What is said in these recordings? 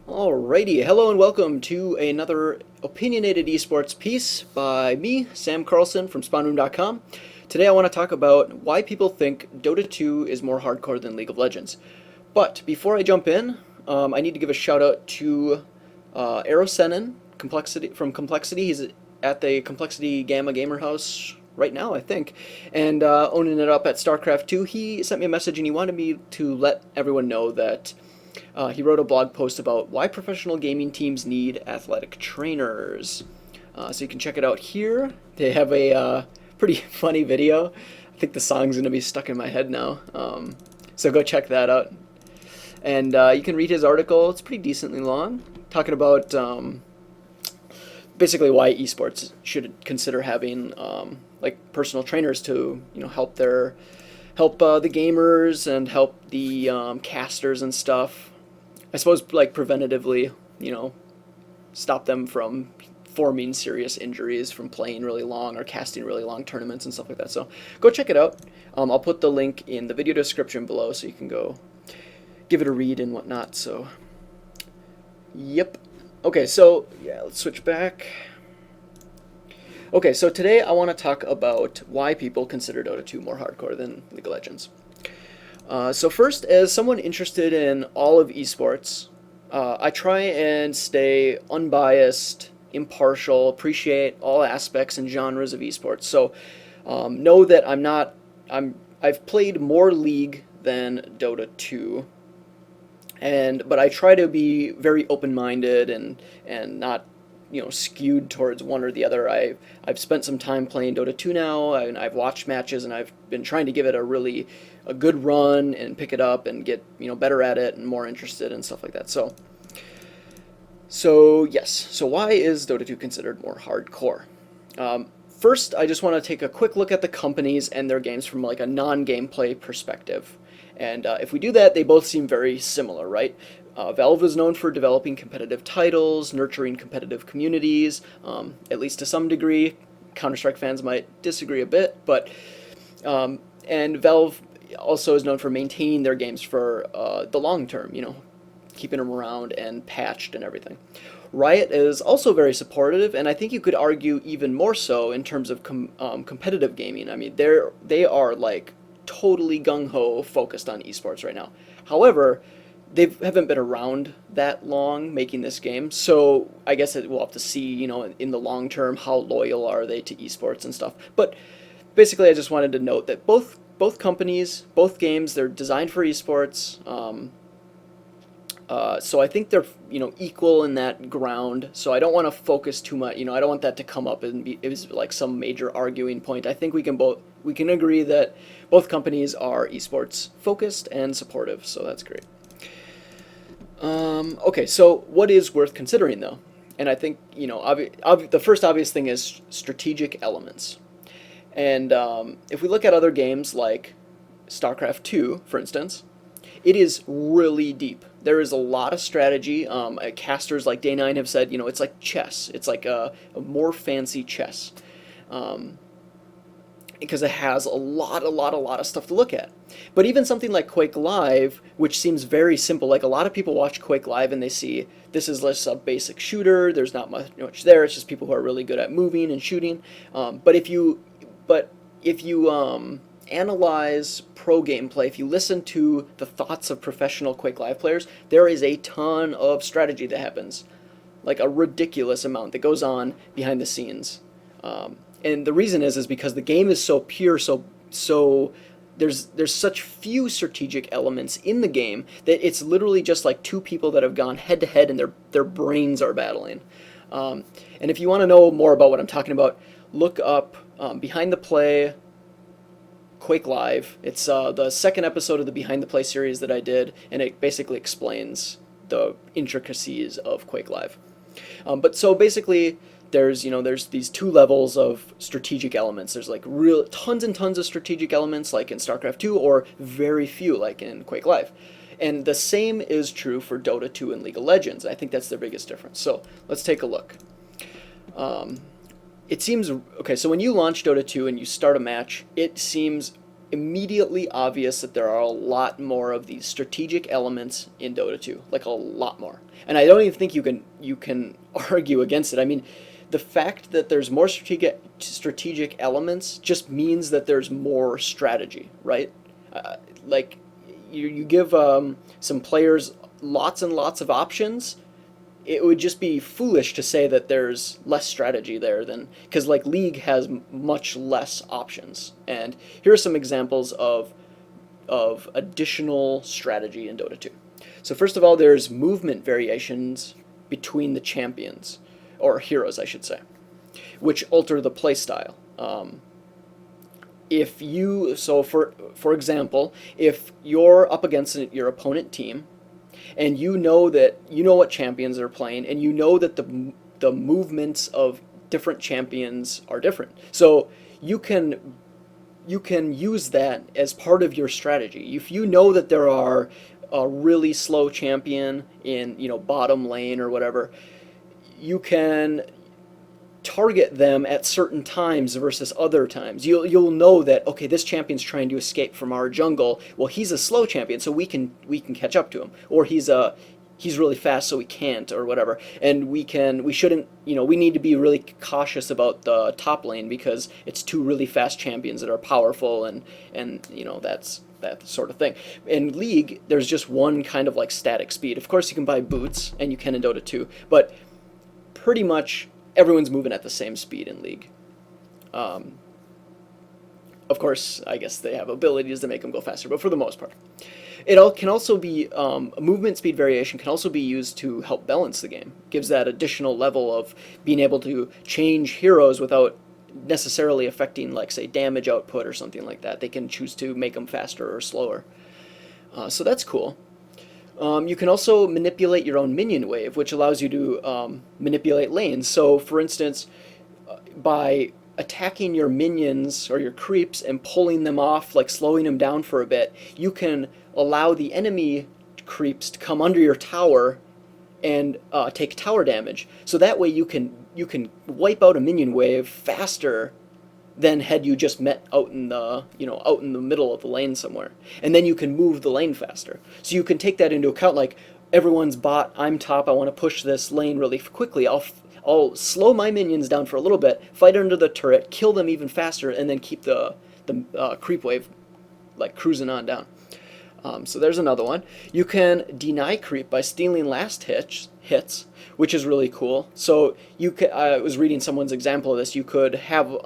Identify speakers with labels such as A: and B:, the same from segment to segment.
A: Alrighty, hello and welcome to another opinionated esports piece by me, Sam Carlson from SpawnRoom.com. Today I want to talk about why people think Dota 2 is more hardcore than League of Legends. But before I jump in, I need to give a shout out to Aerosenin from Complexity. He's at the Complexity Gamma Gamer House right now, I think, and owning it up at StarCraft 2. He sent me a message and he wanted me to let everyone know that he wrote a blog post about why professional gaming teams need athletic trainers. So you can check it out here. They have a pretty funny video. I think the song's going to be stuck in my head now. So go check that out. And you can read his article. It's pretty decently long, talking about basically why esports should consider having like personal trainers to help the gamers and help the casters and stuff. I suppose like preventatively, stop them from forming serious injuries from playing really long or casting really long tournaments and stuff like that. So go check it out. I'll put the link in the video description below so you can go give it a read and whatnot. So, yep. Okay, so yeah, let's switch back. Okay, so today I want to talk about why people consider Dota 2 more hardcore than League of Legends. So first, as someone interested in all of esports, I try and stay unbiased, impartial, appreciate all aspects and genres of esports. So know that I've played more League than Dota 2, but I try to be very open-minded and not skewed towards one or the other. I've spent some time playing Dota 2 now, and I've watched matches, and I've been trying to give it a good run and pick it up and get better at it and more interested and stuff like that. So yes. So why is Dota 2 considered more hardcore? First, I just want to take a quick look at the companies and their games from like a non-gameplay perspective. And if we do that, they both seem very similar, right? Valve is known for developing competitive titles, nurturing competitive communities, at least to some degree. Counter-Strike fans might disagree a bit, but and Valve also is known for maintaining their games for the long term, keeping them around and patched and everything. Riot is also very supportive, and I think you could argue even more so in terms of competitive gaming. I mean, they are like totally gung-ho focused on esports right now. However, they haven't been around that long making this game, so I guess we'll have to see, in the long term, how loyal are they to esports and stuff. But basically, I just wanted to note that both companies, both games, they're designed for esports. So I think they're equal in that ground. So I don't want to focus too much. I don't want that to come up and it was like some major arguing point. I think we can agree that both companies are esports focused and supportive. So that's great. Okay, so what is worth considering though? And I think the first obvious thing is strategic elements. And if we look at other games like StarCraft 2, for instance, it is really deep. There is a lot of strategy. Casters like Day9 have said, it's like chess. It's like a more fancy chess. Because it has a lot of stuff to look at. But even something like Quake Live, which seems very simple, like a lot of people watch Quake Live and they see this is just a basic shooter, there's not much there, it's just people who are really good at moving and shooting. But if you analyze pro gameplay, if you listen to the thoughts of professional Quake Live players, there is a ton of strategy that happens, like a ridiculous amount that goes on behind the scenes. And the reason is because the game is so pure, so there's such few strategic elements in the game that it's literally just like two people that have gone head to head and their brains are battling. And if you want to know more about what I'm talking about, look up Behind the Play Quake Live. It's the second episode of the Behind the Play series that I did, and it basically explains the intricacies of Quake Live. But so basically, there's these two levels of strategic elements. There's like real tons and tons of strategic elements like in StarCraft 2, or very few like in Quake Live. And the same is true for Dota 2 and League of Legends. I think that's the biggest difference. So let's take a look. It seems okay. So when you launch Dota 2 and you start a match, it seems immediately obvious that there are a lot more of these strategic elements in Dota 2, like a lot more. And I don't even think you can argue against it. I mean, the fact that there's more strategic elements just means that there's more strategy, right? Like you give some players lots and lots of options, it would just be foolish to say that there's less strategy there than, because like League has much less options. And here are some examples of additional strategy in Dota 2. So first of all, there's movement variations between the champions, or heroes I should say, which alter the playstyle. If you, so for example, if you're up against your opponent team, and you know what champions are playing, and you know that the movements of different champions are different, so you can use that as part of your strategy. If you know that there are a really slow champion in bottom lane or whatever, you can target them at certain times versus other times. You'll know that, okay, this champion's trying to escape from our jungle. Well, he's a slow champion, so we can catch up to him. Or he's really fast, so we can't, or whatever. And we shouldn't, we need to be really cautious about the top lane because it's two really fast champions that are powerful, and that's that sort of thing. In League, there's just one kind of like static speed. Of course, you can buy boots, and you can in Dota 2, but pretty much everyone's moving at the same speed in League. Of course, I guess they have abilities that make them go faster, but for the most part. Can also be, movement speed variation can also be used to help balance the game. It gives that additional level of being able to change heroes without necessarily affecting, like, say, damage output or something like that. They can choose to make them faster or slower. So that's cool. You can also manipulate your own minion wave, which allows you to manipulate lanes. So, for instance, by attacking your minions or your creeps and pulling them off, like slowing them down for a bit, you can allow the enemy creeps to come under your tower and take tower damage. So that way you can wipe out a minion wave faster than had you just met out in the middle of the lane somewhere. And then you can move the lane faster. So you can take that into account, like, everyone's bot, I'm top, I want to push this lane really quickly. I'll slow my minions down for a little bit, fight under the turret, kill them even faster, and then keep the creep wave like cruising on down. So there's another one. You can deny creep by stealing last hits, which is really cool. So I was reading someone's example of this. You could have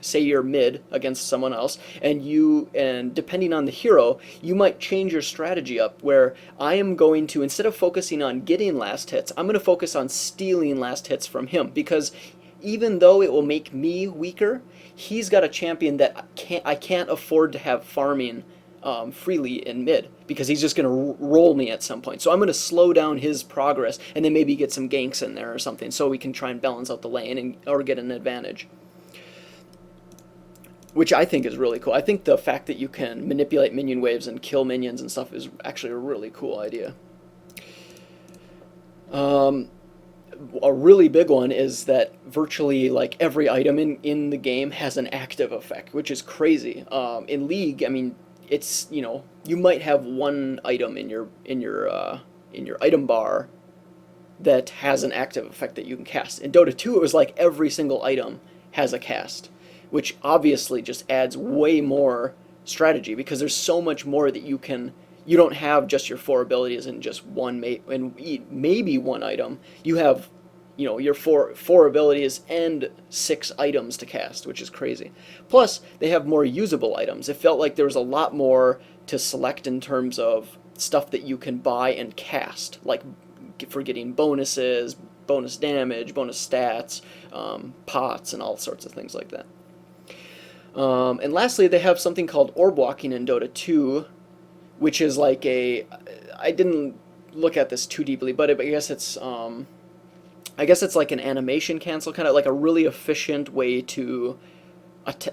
A: say you're mid against someone else, and depending on the hero, you might change your strategy up, where I am going to, instead of focusing on getting last hits, I'm going to focus on stealing last hits from him, because even though it will make me weaker, he's got a champion that I can't afford to have farming freely in mid, because he's just going to roll me at some point. So I'm going to slow down his progress, and then maybe get some ganks in there or something, so we can try and balance out the lane or get an advantage, which I think is really cool. I think the fact that you can manipulate minion waves and kill minions and stuff is actually a really cool idea. A really big one is that virtually like every item in the game has an active effect, which is crazy. In League, I mean, it's, you might have one item in your item bar that has an active effect that you can cast. In Dota 2, it was like every single item has a cast, which obviously just adds way more strategy, because there's so much more that you don't have just your 4 abilities in just one, maybe one item. You have, your four abilities and 6 items to cast, which is crazy. Plus, they have more usable items. It felt like there was a lot more to select in terms of stuff that you can buy and cast, like for getting bonuses, bonus damage, bonus stats, pots, and all sorts of things like that. And lastly, they have something called orb walking in Dota 2, which is like I didn't look at this too deeply, but I guess it's like an animation cancel, kind of like a really efficient way to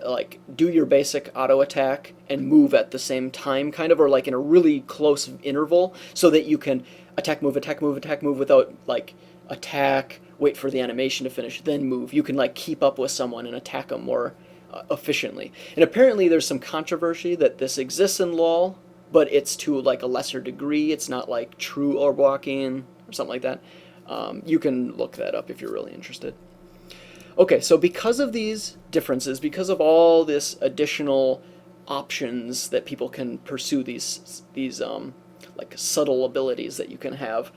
A: like do your basic auto attack and move at the same time, kind of, or like in a really close interval, so that you can attack, move, attack, move, attack, move without like attack, wait for the animation to finish, then move. You can like keep up with someone and attack them more efficiently. And apparently there's some controversy that this exists in LoL, but it's to like a lesser degree. It's not like true orb walking or something like that. You can look that up if you're really interested. Okay, so because of these differences, because of all this additional options that people can pursue, these like subtle abilities that you can have,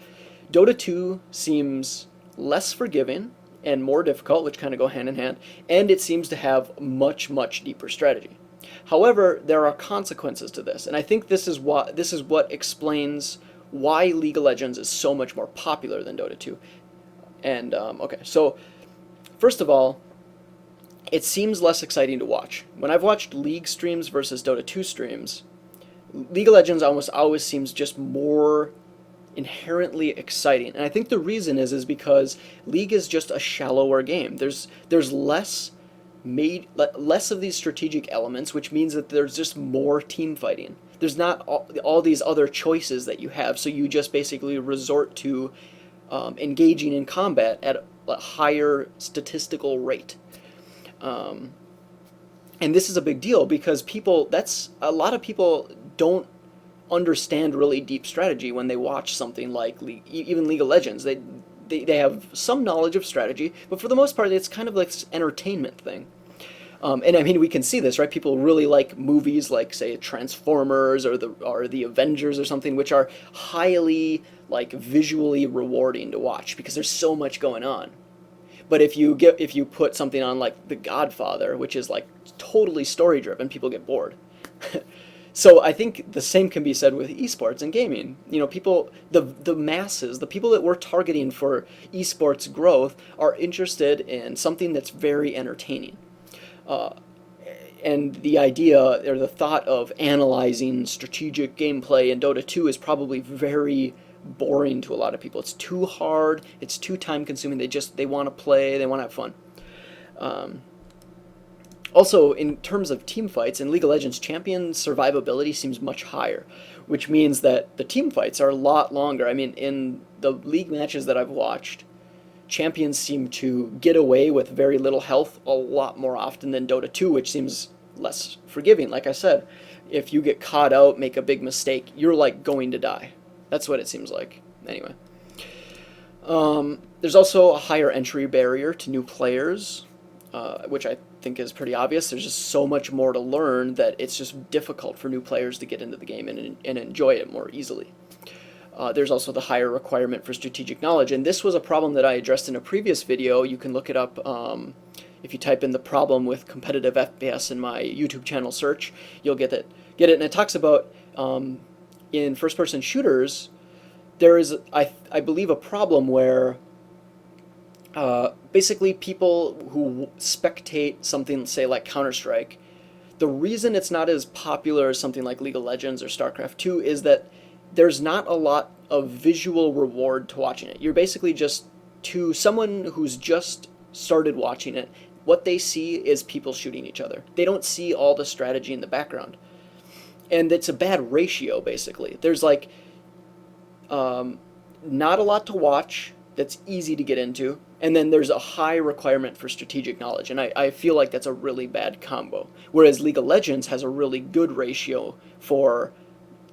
A: Dota 2 seems less forgiving and more difficult, which kind of go hand in hand, and it seems to have much, much deeper strategy. However, there are consequences to this, and I think this is what explains why League of Legends is so much more popular than Dota 2. And okay, so first of all, it seems less exciting to watch. When I've watched League streams versus Dota 2 streams, League of Legends almost always seems just more inherently exciting. And I think the reason is because League is just a shallower game. There's less of these strategic elements, which means that there's just more team fighting. There's not all these other choices that you have, so you just basically resort to engaging in combat at a higher statistical rate. And this is a big deal because a lot of people don't understand really deep strategy when they watch something like even League of Legends. They have some knowledge of strategy, but for the most part, it's kind of like this entertainment thing. And I mean, we can see this, right? People really like movies like, say, Transformers or the Avengers or something, which are highly like visually rewarding to watch because there's so much going on. But if you put something on like The Godfather, which is like totally story driven, people get bored. So I think the same can be said with esports and gaming. You know, people, the masses, the people that we're targeting for esports growth are interested in something that's very entertaining. And the idea or the thought of analyzing strategic gameplay in Dota 2 is probably very boring to a lot of people. It's too hard, it's too time consuming. They want to play, they want to have fun. Also, in terms of team fights, in League of Legends, champion survivability seems much higher, which means that the team fights are a lot longer. I mean, in the League matches that I've watched, champions seem to get away with very little health a lot more often than Dota 2, which seems less forgiving. Like I said, if you get caught out, make a big mistake, you're like going to die. That's what it seems like. Anyway. There's also a higher entry barrier to new players, which I think is pretty obvious. There's just so much more to learn that it's just difficult for new players to get into the game and enjoy it more easily. There's also the higher requirement for strategic knowledge, and this was a problem that I addressed in a previous video. You can look it up if you type in the problem with competitive FPS in my YouTube channel search. You'll get it, and it talks about in first-person shooters, there is, I believe, a problem where basically people who spectate something, say, like Counter-Strike, the reason it's not as popular as something like League of Legends or StarCraft 2 is that there's not a lot of visual reward to watching it. You're basically just, to someone who's just started watching it, what they see is people shooting each other. They don't see all the strategy in the background. And it's a bad ratio, basically. There's like not a lot to watch that's easy to get into, and then there's a high requirement for strategic knowledge, and I feel like that's a really bad combo. Whereas League of Legends has a really good ratio for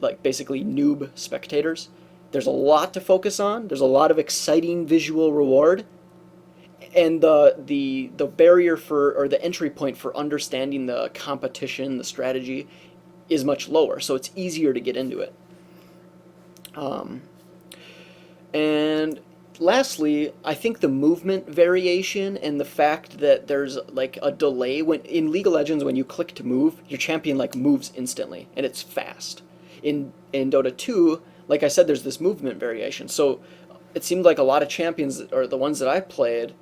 A: like basically noob spectators. There's a lot to focus on, there's a lot of exciting visual reward, and the barrier for, or the entry point for understanding the competition, the strategy, is much lower, so it's easier to get into it. And lastly, I think the movement variation and the fact that there's like a delay when in League of Legends, when you click to move, your champion like moves instantly and it's fast. In Dota 2, like I said, there's this movement variation. So it seemed like a lot of champions, or the ones that I played,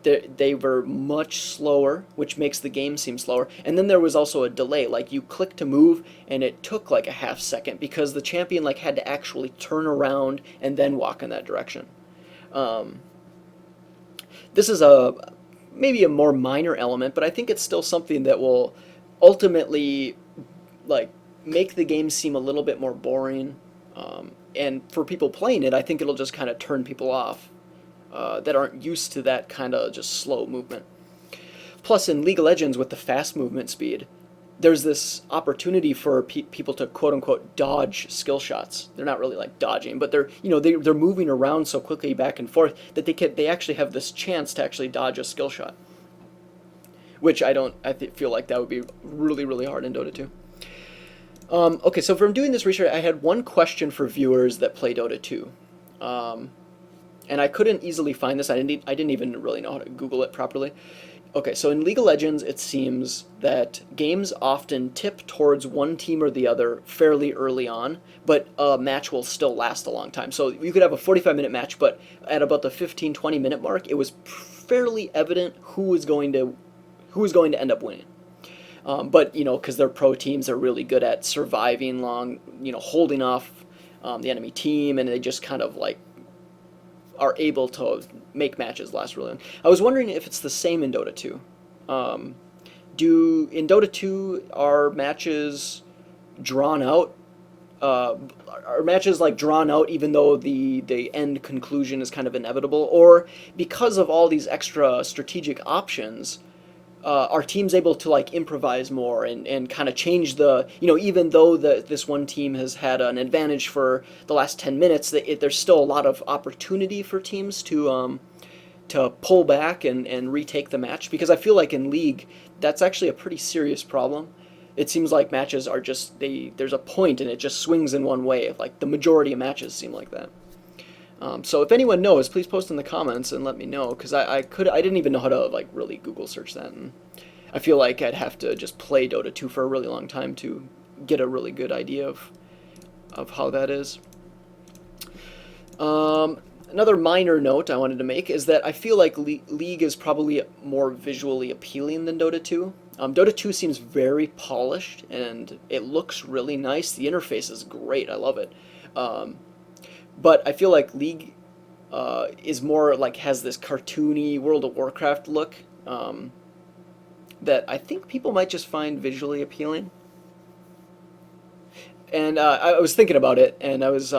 A: they were much slower, which makes the game seem slower. And then there was also a delay, like you click to move and it took like a half second because the champion like had to actually turn around and then walk in that direction. This is maybe a more minor element, but I think it's still something that will ultimately like make the game seem a little bit more boring. And for people playing it, I think it'll just kind of turn people off that aren't used to that kind of just slow movement. Plus, in League of Legends, with the fast movement speed, there's this opportunity for people to quote unquote dodge skill shots. They're not really like dodging, but they're moving around so quickly back and forth that they actually have this chance to actually dodge a skill shot, which feel like that would be really, really hard in Dota 2. Okay, so from doing this research, I had one question for viewers that play Dota 2. And I couldn't easily find this. I didn't even really know how to Google it properly. Okay, so in League of Legends, it seems that games often tip towards one team or the other fairly early on, but a match will still last a long time. So you could have a 45-minute match, but at about the 15-20-minute mark, it was fairly evident who was going to end up winning. But, because they're pro teams, they're really good at surviving long, holding off the enemy team, and they just kind of like are able to make matches last really long. I was wondering if it's the same in Dota 2. In Dota 2, are matches drawn out? Are matches like drawn out even though the end conclusion is kind of inevitable? Or because of all these extra strategic options, are teams able to like improvise more and kind of change even though this one team has had an advantage for the last 10 minutes, there's still a lot of opportunity for teams to pull back and retake the match? Because I feel like in League, that's actually a pretty serious problem. It seems like matches are just, there's a point and it just swings in one way. Like the majority of matches seem like that. So if anyone knows, please post in the comments and let me know, because I didn't even know how to like really Google search that, and I feel like I'd have to just play Dota 2 for a really long time to get a really good idea of how that is. Another minor note I wanted to make is that I feel like League is probably more visually appealing than Dota 2. Dota 2 seems very polished and it looks really nice. The interface is great. I love it. But I feel like League is more like has this cartoony World of Warcraft look that I think people might just find visually appealing. And I was thinking about it, and I was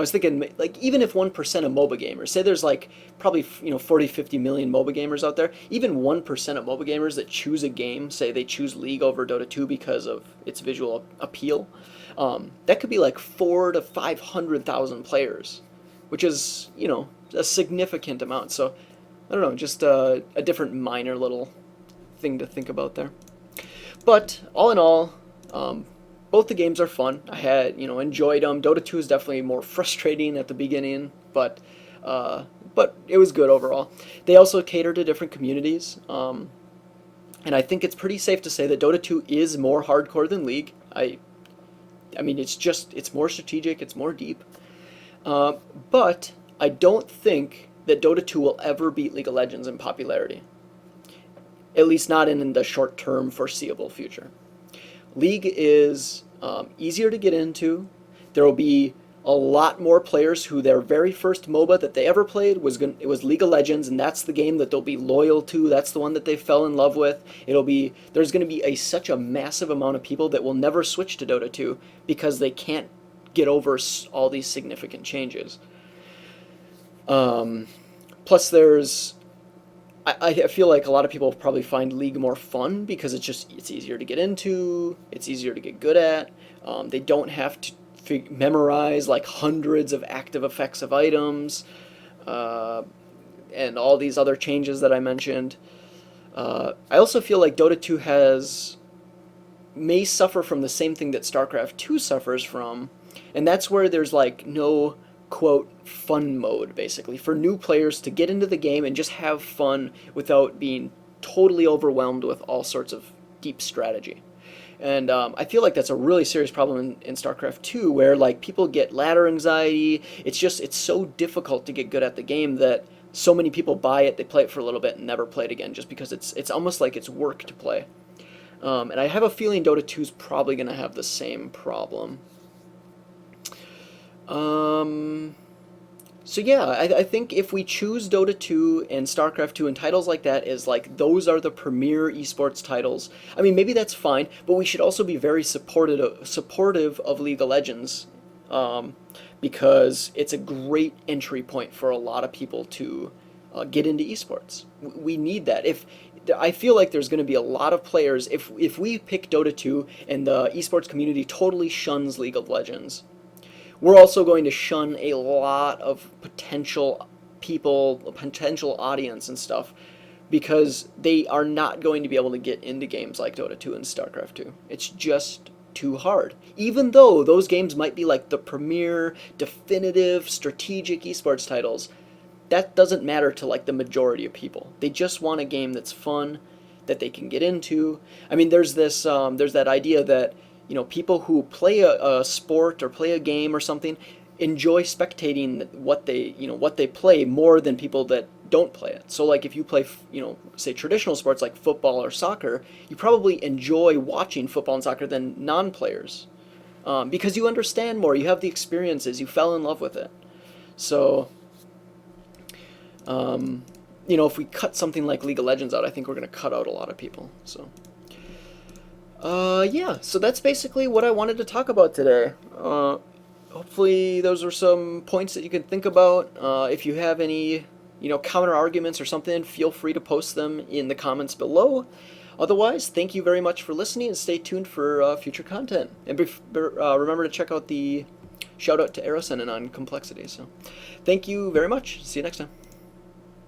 A: thinking, like, even if 1% of MOBA gamers, say there's like probably 40, 50 million MOBA gamers out there, even 1% of MOBA gamers that choose a game, say they choose League over Dota 2 because of its visual appeal, that could be like 400,000 to 500,000 players, which is, a significant amount. So, I don't know, just a different minor little thing to think about there. But, all in all, both the games are fun. I had, enjoyed them. Dota 2 is definitely more frustrating at the beginning, but it was good overall. They also cater to different communities, and I think it's pretty safe to say that Dota 2 is more hardcore than League. I mean, it's more strategic, it's more deep. But I don't think that Dota 2 will ever beat League of Legends in popularity. At least not in the short-term foreseeable future. League is easier to get into. There will be a lot more players who their very first MOBA that they ever played was League of Legends, and that's the game that they'll be loyal to. That's the one that they fell in love with. There's going to be such a massive amount of people that will never switch to Dota 2 because they can't get over all these significant changes. Plus, I feel like a lot of people probably find League more fun because it's easier to get into, it's easier to get good at. They don't have to memorize like hundreds of active effects of items, and all these other changes that I mentioned. I also feel like Dota 2 may suffer from the same thing that StarCraft 2 suffers from, and that's where there's like no quote fun mode, basically, for new players to get into the game and just have fun without being totally overwhelmed with all sorts of deep strategy. And I feel like that's a really serious problem in StarCraft 2, where like people get ladder anxiety. It's so difficult to get good at the game that so many people buy it, they play it for a little bit and never play it again, just because it's almost like it's work to play. And I have a feeling Dota 2 is probably going to have the same problem. So yeah, I think if we choose Dota 2 and StarCraft 2 and titles like that as like those are the premier esports titles, I mean, maybe that's fine, but we should also be very supportive of League of Legends, because it's a great entry point for a lot of people to get into esports. We need that. If I feel like there's going to be a lot of players, if we pick Dota 2 and the esports community totally shuns League of Legends, we're also going to shun a lot of potential people, potential audience and stuff, because they are not going to be able to get into games like Dota 2 and StarCraft 2. It's just too hard. Even though those games might be like the premier, definitive, strategic esports titles, that doesn't matter to like the majority of people. They just want a game that's fun, that they can get into. I mean, there's that idea that, you know, people who play a sport or play a game or something enjoy spectating what they play more than people that don't play it. So like if you play, you know, say traditional sports like football or soccer, you probably enjoy watching football and soccer than non-players, because you understand more, you have the experiences, you fell in love with it. So, you know, if we cut something like League of Legends out, I think we're going to cut out a lot of people. So, yeah, so that's basically what I wanted to talk about today. Hopefully those were some points that you can think about. If you have any, you know, counter arguments or something, feel free to post them in the comments below. Otherwise, thank you very much for listening, and stay tuned for future content. And remember to check out the shout out to Arisen on complexity. So, thank you very much. See you next time.